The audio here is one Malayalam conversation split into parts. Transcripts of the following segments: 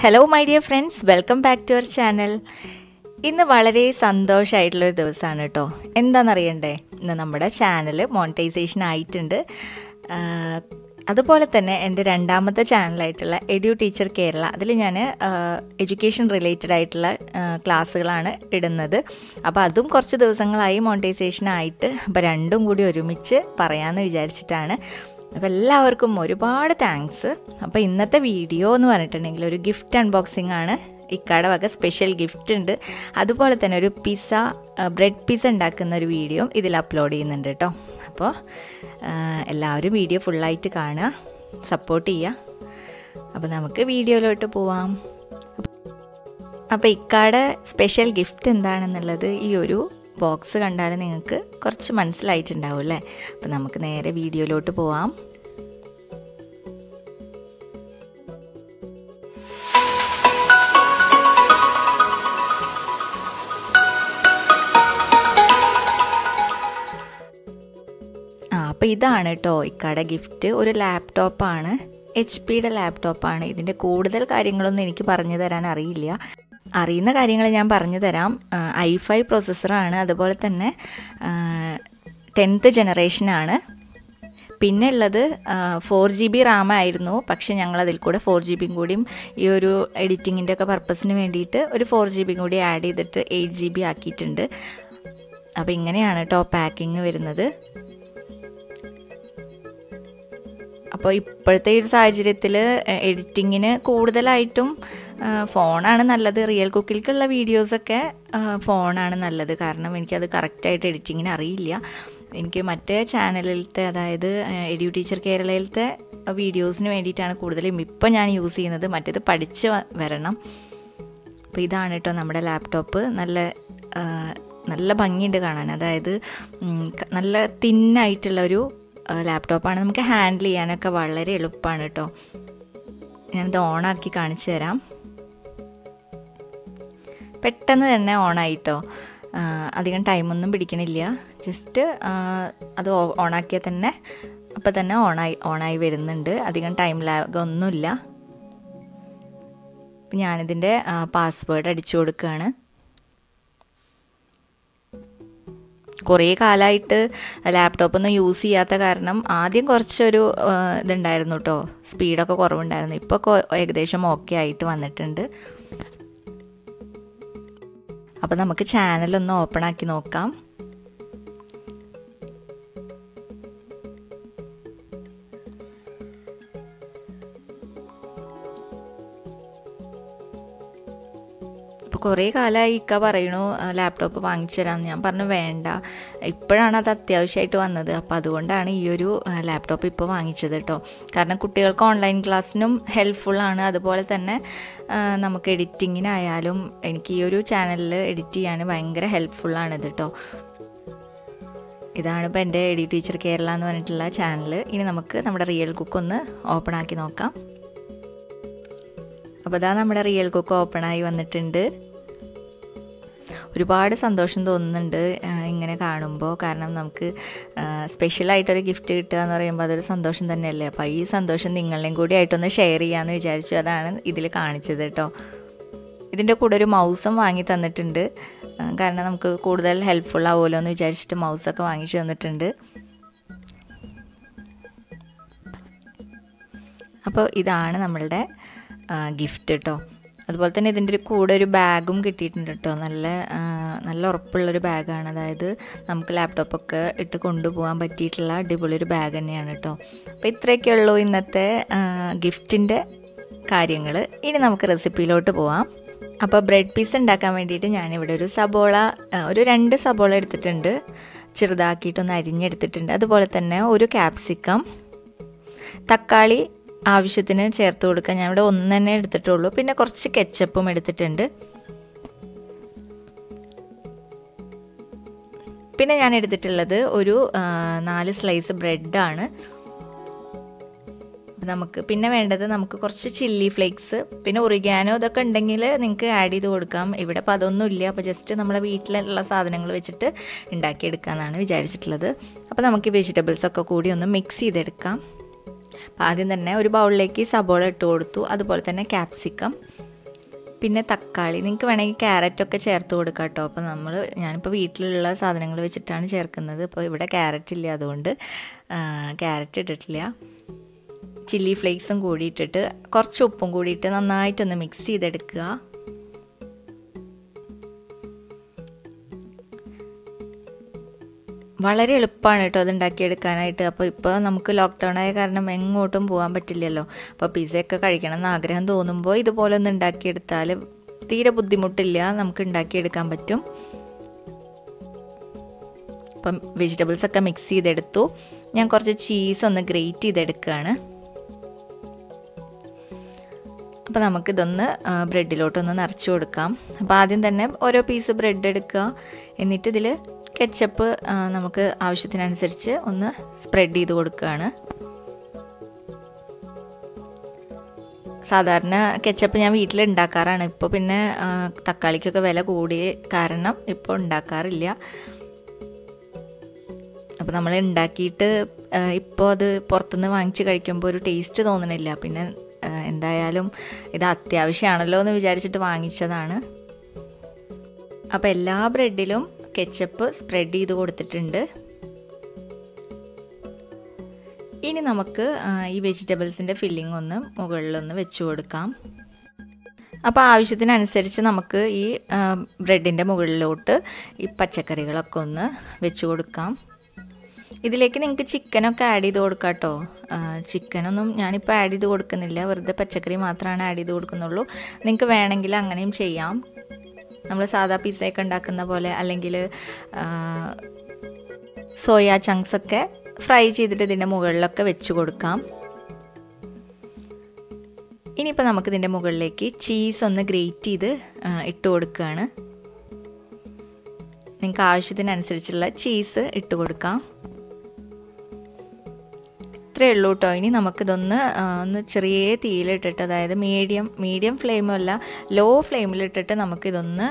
Hello my dear friends, welcome back to our channel. ഇന്ന് വളരെ സന്തോഷമായിട്ടുള്ളൊരു ദിവസമാണ് കേട്ടോ. എന്താണെന്നറിയണ്ടേ, ഇന്ന് നമ്മുടെ ചാനൽ മോണിറ്റൈസേഷൻ ആയിട്ടുണ്ട്. അതുപോലെ തന്നെ എൻ്റെ രണ്ടാമത്തെ ചാനലായിട്ടുള്ള എഡ്യൂ ടീച്ചർ കേരള, അതിൽ ഞാൻ എഡ്യൂക്കേഷൻ റിലേറ്റഡ് ആയിട്ടുള്ള ക്ലാസ്സുകളാണ് ഇടുന്നത്. അപ്പോൾ അതും കുറച്ച് ദിവസങ്ങളായി മോണിറ്റൈസേഷൻ ആയിട്ട്, അപ്പോൾ രണ്ടും കൂടി ഒരുമിച്ച് പറയാമെന്ന് വിചാരിച്ചിട്ടാണ്. അപ്പോൾ എല്ലാവർക്കും ഒരുപാട് താങ്ക്സ്. അപ്പോൾ ഇന്നത്തെ വീഡിയോ എന്ന് പറഞ്ഞിട്ടുണ്ടെങ്കിൽ ഒരു ഗിഫ്റ്റ് അൺബോക്സിംഗ് ആണ്. ഇക്കാടെ വക സ്പെഷ്യൽ ഗിഫ്റ്റ് ഉണ്ട്. അതുപോലെ തന്നെ ഒരു ബ്രെഡ് പിസ്സ ഉണ്ടാക്കുന്ന ഒരു വീഡിയോ ഇതിൽ അപ്ലോഡ് ചെയ്യുന്നുണ്ട് കേട്ടോ. അപ്പോൾ എല്ലാവരും വീഡിയോ ഫുള്ളായിട്ട് കാണുക, സപ്പോർട്ട് ചെയ്യുക. അപ്പോൾ നമുക്ക് വീഡിയോയിലോട്ട് പോവാം. അപ്പോൾ ഇക്കാടെ സ്പെഷ്യൽ ഗിഫ്റ്റ് എന്താണെന്നുള്ളത് ഈ ഒരു ബോക്സ് കണ്ടാൽ നിങ്ങൾക്ക് കുറച്ച് മനസ്സിലായിട്ടുണ്ടാവും അല്ലേ. അപ്പോൾ നമുക്ക് നേരെ വീഡിയോയിലോട്ട് പോവാം. അപ്പോൾ ഇതാണ് കേട്ടോ ഇക്കാടെ ഗിഫ്റ്റ്. ഒരു ലാപ്ടോപ്പാണ്, HP ലാപ്ടോപ്പാണ്. ഇതിൻ്റെ കൂടുതൽ കാര്യങ്ങളൊന്നും എനിക്ക് പറഞ്ഞു തരാൻ അറിയില്ല. അറിയുന്ന കാര്യങ്ങൾ ഞാൻ പറഞ്ഞു തരാം. i5 പ്രോസസ്സറാണ്, അതുപോലെ തന്നെ 10th ജനറേഷനാണ്. പിന്നെ ഉള്ളത് 4GB റാം ആയിരുന്നു. പക്ഷേ ഞങ്ങളതിൽ കൂടെ 4GB കൂടിയും ഈ ഒരു എഡിറ്റിങ്ങിൻ്റെ ഒക്കെ പർപ്പസിന് വേണ്ടിയിട്ട് ഒരു 4GB കൂടി ആഡ് ചെയ്തിട്ട് 8GB ആക്കിയിട്ടുണ്ട്. അപ്പോൾ ഇങ്ങനെയാണ് കേട്ടോ പാക്കിങ് വരുന്നത്. അപ്പോൾ ഇപ്പോഴത്തെ ഈ ഒരു സാഹചര്യത്തിൽ എഡിറ്റിങ്ങിന് കൂടുതലായിട്ടും ഫോണാണ് നല്ലത്. റിയൽ കുക്കിലേക്കുള്ള വീഡിയോസൊക്കെ ഫോണാണ് നല്ലത്. കാരണം എനിക്കത് കറക്റ്റായിട്ട് എഡിറ്റിങ്ങിന് അറിയില്ല. എനിക്ക് മറ്റേ ചാനലിലത്തെ, അതായത് എഡ്യൂ ടീച്ചർ കേരളയിലത്തെ വീഡിയോസിന് വേണ്ടിയിട്ടാണ് കൂടുതലും ഇപ്പം ഞാൻ യൂസ് ചെയ്യുന്നത്. മറ്റേത് പഠിച്ച് വരണം. അപ്പോൾ ഇതാണ് കേട്ടോ നമ്മുടെ ലാപ്ടോപ്പ്. നല്ല ഭംഗിയുണ്ട് കാണാൻ. അതായത് നല്ല തിന്നായിട്ടുള്ളൊരു ലാപ്ടോപ്പാണ്. നമുക്ക് ഹാൻഡിൽ ചെയ്യാനൊക്കെ വളരെ എളുപ്പമാണ് കേട്ടോ. ഞാനിത് ഓണാക്കി കാണിച്ചു തരാം. പെട്ടെന്ന് തന്നെ ഓണായിട്ടോ. അധികം ടൈമൊന്നും പിടിക്കണില്ല. ജസ്റ്റ് അത് ഓണാക്കിയാൽ തന്നെ അപ്പം തന്നെ ഓണായി വരുന്നുണ്ട്. അധികം ടൈം ലാഗ് ഒന്നുമില്ല. അപ്പം ഞാനിതിൻ്റെ പാസ്വേഡ് അടിച്ചു കൊടുക്കുകയാണ്. കുറേ കാലമായിട്ട് ലാപ്ടോപ്പൊന്നും യൂസ് ചെയ്യാത്ത കാരണം ആദ്യം കുറച്ചൊരു ഇതുണ്ടായിരുന്നു കേട്ടോ, സ്പീഡൊക്കെ കുറവുണ്ടായിരുന്നു. ഇപ്പോൾ ഏകദേശം ഓക്കെ ആയിട്ട് വന്നിട്ടുണ്ട്. അപ്പോൾ നമുക്ക് ചാനലൊന്ന് ഓപ്പൺ ആക്കി നോക്കാം. കുറേ കാലമായി ഇക്ക പറയണു ലാപ്ടോപ്പ് വാങ്ങിച്ചു തരാമെന്ന്. ഞാൻ പറഞ്ഞു വേണ്ട, ഇപ്പോഴാണ് അത് അത്യാവശ്യമായിട്ട് വന്നത്. അപ്പോൾ അതുകൊണ്ടാണ് ഈ ഒരു ലാപ്ടോപ്പ് ഇപ്പോൾ വാങ്ങിച്ചത് കേട്ടോ. കാരണം കുട്ടികൾക്ക് ഓൺലൈൻ ക്ലാസ്സിനും ഹെൽപ്ഫുള്ളാണ്. അതുപോലെ തന്നെ നമുക്ക് എഡിറ്റിങ്ങിനായാലും എനിക്ക് ഈ ഒരു ചാനലിൽ എഡിറ്റ് ചെയ്യാൻ ഭയങ്കര ഹെൽപ്ഫുള്ളാണിത് കേട്ടോ. ഇതാണ് ഇപ്പോൾ എൻ്റെ എഡ്യൂ ടീച്ചർ കേരള എന്ന് പറഞ്ഞിട്ടുള്ള ചാനൽ. ഇനി നമുക്ക് നമ്മുടെ റിയൽ കുക്ക് ഒന്ന് ഓപ്പൺ ആക്കി നോക്കാം. അപ്പോൾ ഇതാ നമ്മുടെ റിയൽ കുക്ക് ഓപ്പണായി വന്നിട്ടുണ്ട്. ഒരുപാട് സന്തോഷം തോന്നുന്നുണ്ട് ഇങ്ങനെ കാണുമ്പോൾ. കാരണം നമുക്ക് സ്പെഷ്യലായിട്ടൊരു ഗിഫ്റ്റ് കിട്ടുക എന്ന് പറയുമ്പോൾ അതൊരു സന്തോഷം തന്നെയല്ലേ. അപ്പോൾ ഈ സന്തോഷം നിങ്ങളെയും കൂടി ആയിട്ടൊന്ന് ഷെയർ ചെയ്യാമെന്ന് വിചാരിച്ചു. അതാണ് ഇതിൽ കാണിച്ചത് കേട്ടോ. ഇതിൻ്റെ കൂടെ ഒരു മൗസും വാങ്ങി തന്നിട്ടുണ്ട്. കാരണം നമുക്ക് കൂടുതൽ ഹെൽപ്ഫുൾ ആവുമല്ലോ എന്ന് വിചാരിച്ചിട്ട് മൗസൊക്കെ വാങ്ങിച്ചു തന്നിട്ടുണ്ട്. അപ്പോൾ ഇതാണ് നമ്മളുടെ ഗിഫ്റ്റ് കേട്ടോ. അതുപോലെ തന്നെ ഇതിൻ്റെ കൂടെ ഒരു ബാഗും കിട്ടിയിട്ടുണ്ട് കേട്ടോ. നല്ല ഉറപ്പുള്ളൊരു ബാഗാണ്. അതായത് നമുക്ക് ലാപ്ടോപ്പൊക്കെ ഇട്ട് കൊണ്ടുപോകാൻ പറ്റിയിട്ടുള്ള അടിപൊളിയൊരു ബാഗ് തന്നെയാണ് കേട്ടോ. അപ്പോൾ ഇത്രയൊക്കെ ഉള്ളൂ ഇന്നത്തെ ഗിഫ്റ്റിൻ്റെ കാര്യങ്ങൾ. ഇനി നമുക്ക് റെസിപ്പിയിലോട്ട് പോവാം. അപ്പോൾ ബ്രെഡ് പീസ് ഉണ്ടാക്കാൻ വേണ്ടിയിട്ട് ഞാനിവിടെ ഒരു 2 സബോള എടുത്തിട്ടുണ്ട്. ചെറുതാക്കിയിട്ടൊന്ന് അരിഞ്ഞെടുത്തിട്ടുണ്ട്. അതുപോലെ തന്നെ ഒരു ക്യാപ്സിക്കം, തക്കാളി ആവശ്യത്തിന് ചേർത്ത് കൊടുക്കുക. ഞാനിവിടെ 1 തന്നെ എടുത്തിട്ടുള്ളൂ. പിന്നെ കുറച്ച് കെച്ചപ്പും എടുത്തിട്ടുണ്ട്. പിന്നെ ഞാൻ എടുത്തിട്ടുള്ളത് ഒരു 4 സ്ലൈസ് ബ്രെഡാണ്. നമുക്ക് പിന്നെ വേണ്ടത് നമുക്ക് കുറച്ച് ചില്ലി ഫ്ലേക്സ്, പിന്നെ ഒറിഗാനോ ഇതൊക്കെ ഉണ്ടെങ്കിൽ നിങ്ങൾക്ക് ആഡ് ചെയ്ത് കൊടുക്കാം. ഇവിടെ അപ്പോൾ അതൊന്നും ഇല്ല. അപ്പോൾ ജസ്റ്റ് നമ്മുടെ വീട്ടിലുള്ള സാധനങ്ങൾ വെച്ചിട്ട് ഉണ്ടാക്കിയെടുക്കാമെന്നാണ് വിചാരിച്ചിട്ടുള്ളത്. അപ്പോൾ നമുക്ക് ഈ വെജിറ്റബിൾസൊക്കെ കൂടി ഒന്ന് മിക്സ് ചെയ്തെടുക്കാം. അപ്പോൾ ആദ്യം തന്നെ ഒരു ബൗളിലേക്ക് സബോള ഇട്ട് കൊടുത്തു, അതുപോലെ തന്നെ ക്യാപ്സിക്കം, പിന്നെ തക്കാളി. നിങ്ങൾക്ക് വേണമെങ്കിൽ ക്യാരറ്റൊക്കെ ചേർത്ത് കൊടുക്കാം കേട്ടോ. അപ്പോൾ ഞാനിപ്പോൾ വീട്ടിലുള്ള സാധനങ്ങൾ വെച്ചിട്ടാണ് ചേർക്കുന്നത്. അപ്പോൾ ഇവിടെ ക്യാരറ്റ് ഇല്ല, അതുകൊണ്ട് ക്യാരറ്റ് ഇട്ടിട്ടില്ല. ചില്ലി ഫ്ലേക്സും കൂടി ഇട്ടിട്ട് കുറച്ച് ഉപ്പും കൂടിയിട്ട് നന്നായിട്ടൊന്ന് മിക്സ് ചെയ്തെടുക്കുക. വളരെ എളുപ്പമാണ് കേട്ടോ അത് ഉണ്ടാക്കിയെടുക്കാനായിട്ട്. അപ്പോൾ ഇപ്പോൾ നമുക്ക് ലോക്ക്ഡൗൺ ആയ കാരണം എങ്ങോട്ടും പോകാൻ പറ്റില്ലല്ലോ. അപ്പോൾ പിസ്സയൊക്കെ കഴിക്കണം എന്ന് ആഗ്രഹം തോന്നുമ്പോൾ ഇതുപോലെ ഒന്ന് ഉണ്ടാക്കിയെടുത്താൽ തീരെ ബുദ്ധിമുട്ടില്ല, നമുക്ക് ഉണ്ടാക്കിയെടുക്കാൻ പറ്റും. അപ്പം വെജിറ്റബിൾസൊക്കെ മിക്സ് ചെയ്തെടുത്തു. ഞാൻ കുറച്ച് ചീസ് ഒന്ന് ഗ്രേറ്റ് ചെയ്തെടുക്കുകയാണ്. അപ്പോൾ നമുക്കിതൊന്ന് ബ്രെഡിലോട്ടൊന്ന് നിറച്ച് കൊടുക്കാം. അപ്പോൾ ആദ്യം തന്നെ ഓരോ പീസ് ബ്രെഡ് എടുക്കുക, എന്നിട്ട് ഇതിൽ കെച്ചപ്പ് നമുക്ക് ആവശ്യത്തിനനുസരിച്ച് ഒന്ന് സ്പ്രെഡ് ചെയ്ത് കൊടുക്കുകയാണ്. സാധാരണ കെച്ചപ്പ് ഞാൻ വീട്ടിൽ ഉണ്ടാക്കാറാണ്. ഇപ്പോൾ പിന്നെ തക്കാളിക്കൊക്കെ വില കൂടിയ കാരണം ഇപ്പോൾ ഉണ്ടാക്കാറില്ല. അപ്പോൾ നമ്മൾ ഉണ്ടാക്കിയിട്ട് ഇപ്പോൾ അത് പുറത്തുനിന്ന് വാങ്ങിച്ച് കഴിക്കുമ്പോൾ ഒരു ടേസ്റ്റ് തോന്നണില്ല. പിന്നെ എന്തായാലും ഇത് അത്യാവശ്യമാണല്ലോ എന്ന് വിചാരിച്ചിട്ട് വാങ്ങിച്ചതാണ്. അപ്പോൾ എല്ലാ ബ്രെഡിലും കെച്ചപ്പ് സ്പ്രെഡ് ചെയ്ത് കൊടുത്തിട്ടുണ്ട്. ഇനി നമുക്ക് ഈ വെജിറ്റബിൾസിൻ്റെ ഫില്ലിംഗ് ഒന്ന് മുകളിലൊന്ന് വെച്ച് കൊടുക്കാം. അപ്പോൾ ആവശ്യത്തിനനുസരിച്ച് നമുക്ക് ഈ ബ്രെഡിൻ്റെ മുകളിലോട്ട് ഈ പച്ചക്കറികളൊക്കെ ഒന്ന് വെച്ച് കൊടുക്കാം. ഇതിലേക്ക് നിങ്ങൾക്ക് ചിക്കനൊക്കെ ആഡ് ചെയ്ത് കൊടുക്കാം കേട്ടോ. ചിക്കനൊന്നും ഞാനിപ്പോൾ ആഡ് ചെയ്ത് കൊടുക്കുന്നില്ല, വെറുതെ പച്ചക്കറി മാത്രമാണ് ആഡ് ചെയ്ത് കൊടുക്കുന്നുള്ളൂ. നിങ്ങൾക്ക് വേണമെങ്കിൽ അങ്ങനെയും ചെയ്യാം, നമ്മൾ സാധാ പിസ്സയൊക്കെ ഉണ്ടാക്കുന്ന പോലെ. അല്ലെങ്കിൽ സോയ ചങ്ക്സൊക്കെ ഫ്രൈ ചെയ്തിട്ട് ഇതിൻ്റെ മുകളിലൊക്കെ വെച്ച് കൊടുക്കാം. ഇനിയിപ്പോൾ നമുക്കിതിൻ്റെ മുകളിലേക്ക് ചീസ് ഒന്ന് ഗ്രേറ്റ് ചെയ്ത് ഇട്ട് കൊടുക്കുകയാണ്. നിങ്ങൾക്ക് ആവശ്യത്തിനനുസരിച്ചുള്ള ചീസ് ഇട്ട് കൊടുക്കാം. ഇത്രയേ ഉള്ളൂ കേട്ടോ. ഇനി നമുക്കിതൊന്ന് ചെറിയ തീയിലിട്ടിട്ട്, അതായത് മീഡിയം ഫ്ലെയിമല്ല ലോ ഫ്ലെയിമിലിട്ടിട്ട് നമുക്കിതൊന്ന്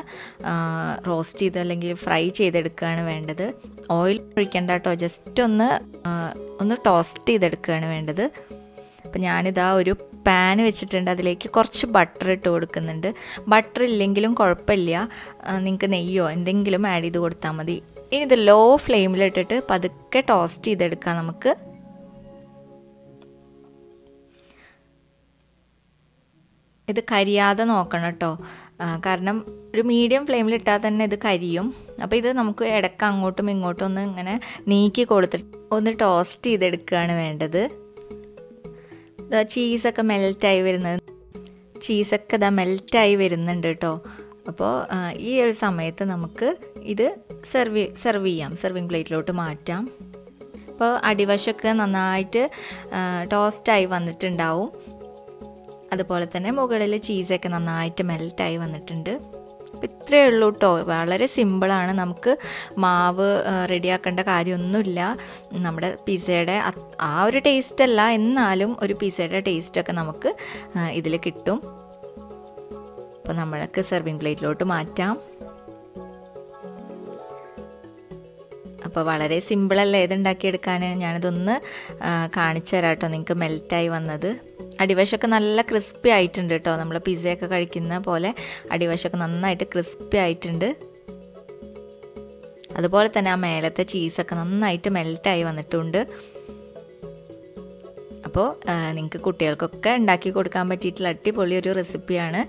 റോസ്റ്റ് ചെയ്ത് അല്ലെങ്കിൽ ഫ്രൈ ചെയ്തെടുക്കുകയാണ് വേണ്ടത്. ഓയിൽ ഒഴിക്കണ്ട കേട്ടോ, ജസ്റ്റ് ഒന്ന് ടോസ്റ്റ് ചെയ്തെടുക്കുകയാണ് വേണ്ടത്. അപ്പം ഞാനിതാ ഒരു പാൻ വെച്ചിട്ടുണ്ട്, അതിലേക്ക് കുറച്ച് ബട്ടർ ഇട്ട് കൊടുക്കുന്നുണ്ട്. ബട്ടർ ഇല്ലെങ്കിലും കുഴപ്പമില്ല, നിങ്ങൾക്ക് നെയ്യോ എന്തെങ്കിലും ആഡ് ചെയ്ത് കൊടുത്താൽ മതി. ഇനി ഇത് ലോ ഫ്ലെയിമിലിട്ടിട്ട് പതുക്കെ ടോസ്റ്റ് ചെയ്തെടുക്കാം നമുക്ക്. ഇത് കരിയാതെ നോക്കണം കേട്ടോ, കാരണം ഒരു മീഡിയം ഫ്ലെയിമിലിട്ടാൽ തന്നെ ഇത് കരിയും. അപ്പോൾ ഇത് നമുക്ക് ഇടയ്ക്ക് അങ്ങോട്ടും ഇങ്ങോട്ടും ഒന്ന് ഇങ്ങനെ നീക്കി കൊടുത്തിട്ട് ഒന്ന് ടോസ്റ്റ് ചെയ്തെടുക്കുകയാണ് വേണ്ടത്. ചീസൊക്കെ മെൽറ്റായി വരുന്നുണ്ട് കേട്ടോ. അപ്പോൾ ഈ ഒരു സമയത്ത് നമുക്ക് ഇത് സെർവ് ചെയ്യാം, സെർവിങ് പ്ലേറ്റിലോട്ട് മാറ്റാം. അപ്പോൾ അടിവശമൊക്കെ നന്നായിട്ട് ടോസ്റ്റായി വന്നിട്ടുണ്ടാവും. അതുപോലെ തന്നെ മുകളിൽ ചീസൊക്കെ നന്നായിട്ട് മെൽറ്റായി വന്നിട്ടുണ്ട്. അപ്പോൾ ഇത്രയേ ഉള്ളൂ കേട്ടോ, വളരെ സിമ്പിളാണ്. നമുക്ക് മാവ് റെഡിയാക്കേണ്ട കാര്യമൊന്നുമില്ല. നമ്മുടെ പിസ്സയുടെ ആ ഒരു ടേസ്റ്റ് അല്ല, എന്നാലും ഒരു പിസ്സയുടെ ടേസ്റ്റൊക്കെ നമുക്ക് ഇതിൽ കിട്ടും. അപ്പോൾ നമ്മൾക്ക് സെർവിങ് പ്ലേറ്റിലോട്ട് മാറ്റാം. അപ്പോൾ വളരെ സിമ്പിളല്ലേ ഇതുണ്ടാക്കിയെടുക്കാൻ. ഞാനിതൊന്ന് കാണിച്ചു തരാം കേട്ടോ, നിങ്ങൾക്ക് മെൽറ്റായി വന്നത്. അടിവശമൊക്കെ നല്ല ക്രിസ്പി ആയിട്ടുണ്ട് കേട്ടോ, നമ്മൾ പിസ്സയൊക്കെ കഴിക്കുന്ന പോലെ അടിവശമൊക്കെ നന്നായിട്ട് ക്രിസ്പി ആയിട്ടുണ്ട്. അതുപോലെ തന്നെ ആ മേലത്തെ ചീസൊക്കെ നന്നായിട്ട് മെൽറ്റായി വന്നിട്ടുണ്ട്. അപ്പോൾ നിങ്ങൾക്ക് കുട്ടികൾക്കൊക്കെ ഉണ്ടാക്കി കൊടുക്കാൻ പറ്റിയിട്ടുള്ള അടിപൊളി ഒരു റെസിപ്പിയാണ്.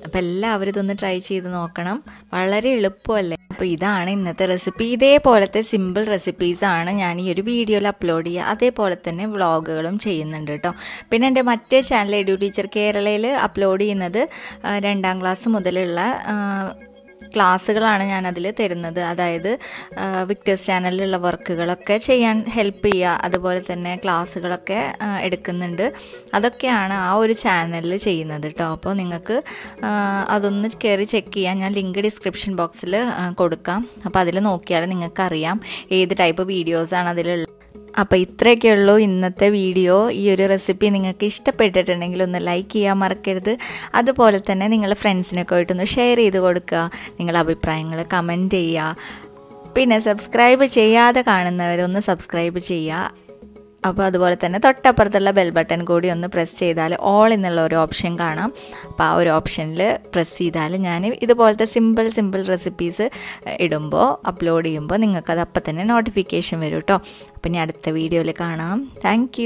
അപ്പോൾ എല്ലാവരും ഇതൊന്ന് ട്രൈ ചെയ്ത് നോക്കണം, വളരെ എളുപ്പമല്ലേ. അപ്പോൾ ഇതാണ് ഇന്നത്തെ റെസിപ്പി. ഇതേപോലത്തെ സിമ്പിൾ റെസിപ്പീസാണ് ഞാൻ ഈ ഒരു വീഡിയോയിൽ അപ്ലോഡ് ചെയ്യുക. അതേപോലെ തന്നെ വ്ളോഗുകളും ചെയ്യുന്നുണ്ട് കേട്ടോ. പിന്നെ എൻ്റെ മറ്റേ ചാനൽ എഡ്യൂ ടീച്ചർ കേരളയിൽ അപ്ലോഡ് ചെയ്യുന്നത് 2ാം ക്ലാസ് മുതലുള്ള ക്ലാസ്സുകളാണ് ഞാനതിൽ തരുന്നത്. അതായത് വിക്ടേഴ്സ് ചാനലിലുള്ള വർക്കുകളൊക്കെ ചെയ്യാൻ ഹെൽപ്പ് ചെയ്യുക, അതുപോലെ തന്നെ ക്ലാസ്സുകളൊക്കെ എടുക്കുന്നുണ്ട്. അതൊക്കെയാണ് ആ ഒരു ചാനലിൽ ചെയ്യുന്നത് കേട്ടോ. അപ്പോൾ നിങ്ങൾക്ക് അതൊന്ന് കയറി ചെക്ക് ചെയ്യാം. ഞാൻ ലിങ്ക് ഡിസ്ക്രിപ്ഷൻ ബോക്സിൽ കൊടുക്കാം. അപ്പോൾ അതിൽ നോക്കിയാൽ നിങ്ങൾക്കറിയാം ഏത് ടൈപ്പ് വീഡിയോസാണ് അതിലുള്ളത്. അപ്പോൾ ഇത്രയൊക്കെ ഉള്ളൂ ഇന്നത്തെ വീഡിയോ. ഈ ഒരു റെസിപ്പി നിങ്ങൾക്ക് ഇഷ്ടപ്പെട്ടിട്ടുണ്ടെങ്കിൽ ഒന്ന് ലൈക്ക് ചെയ്യാൻ മറക്കരുത്. അതുപോലെ തന്നെ നിങ്ങളുടെ ഫ്രണ്ട്സിനൊക്കെ ആയിട്ടൊന്ന് ഷെയർ ചെയ്ത് കൊടുക്കുക. നിങ്ങളുടെ അഭിപ്രായങ്ങൾ കമൻറ്റ് ചെയ്യുക. പിന്നെ സബ്സ്ക്രൈബ് ചെയ്യാതെ കാണുന്നവരൊന്ന് സബ്സ്ക്രൈബ് ചെയ്യുക. അപ്പോൾ അതുപോലെ തന്നെ തൊട്ടപ്പുറത്തുള്ള ബെൽ ബട്ടൺ കൂടി ഒന്ന് പ്രസ് ചെയ്താൽ ഓൾ എന്നുള്ള ഒരു ഓപ്ഷൻ കാണാം. അപ്പോൾ ആ ഒരു ഓപ്ഷനിൽ പ്രസ് ചെയ്താൽ ഞാൻ ഇതുപോലത്തെ സിമ്പിൾ റെസിപ്പീസ് ഇടുമ്പോൾ അപ്ലോഡ് ചെയ്യുമ്പോൾ നിങ്ങൾക്കത് അപ്പം തന്നെ നോട്ടിഫിക്കേഷൻ വരും കേട്ടോ. അപ്പം ഇനി അടുത്ത വീഡിയോയിൽ കാണാം. താങ്ക്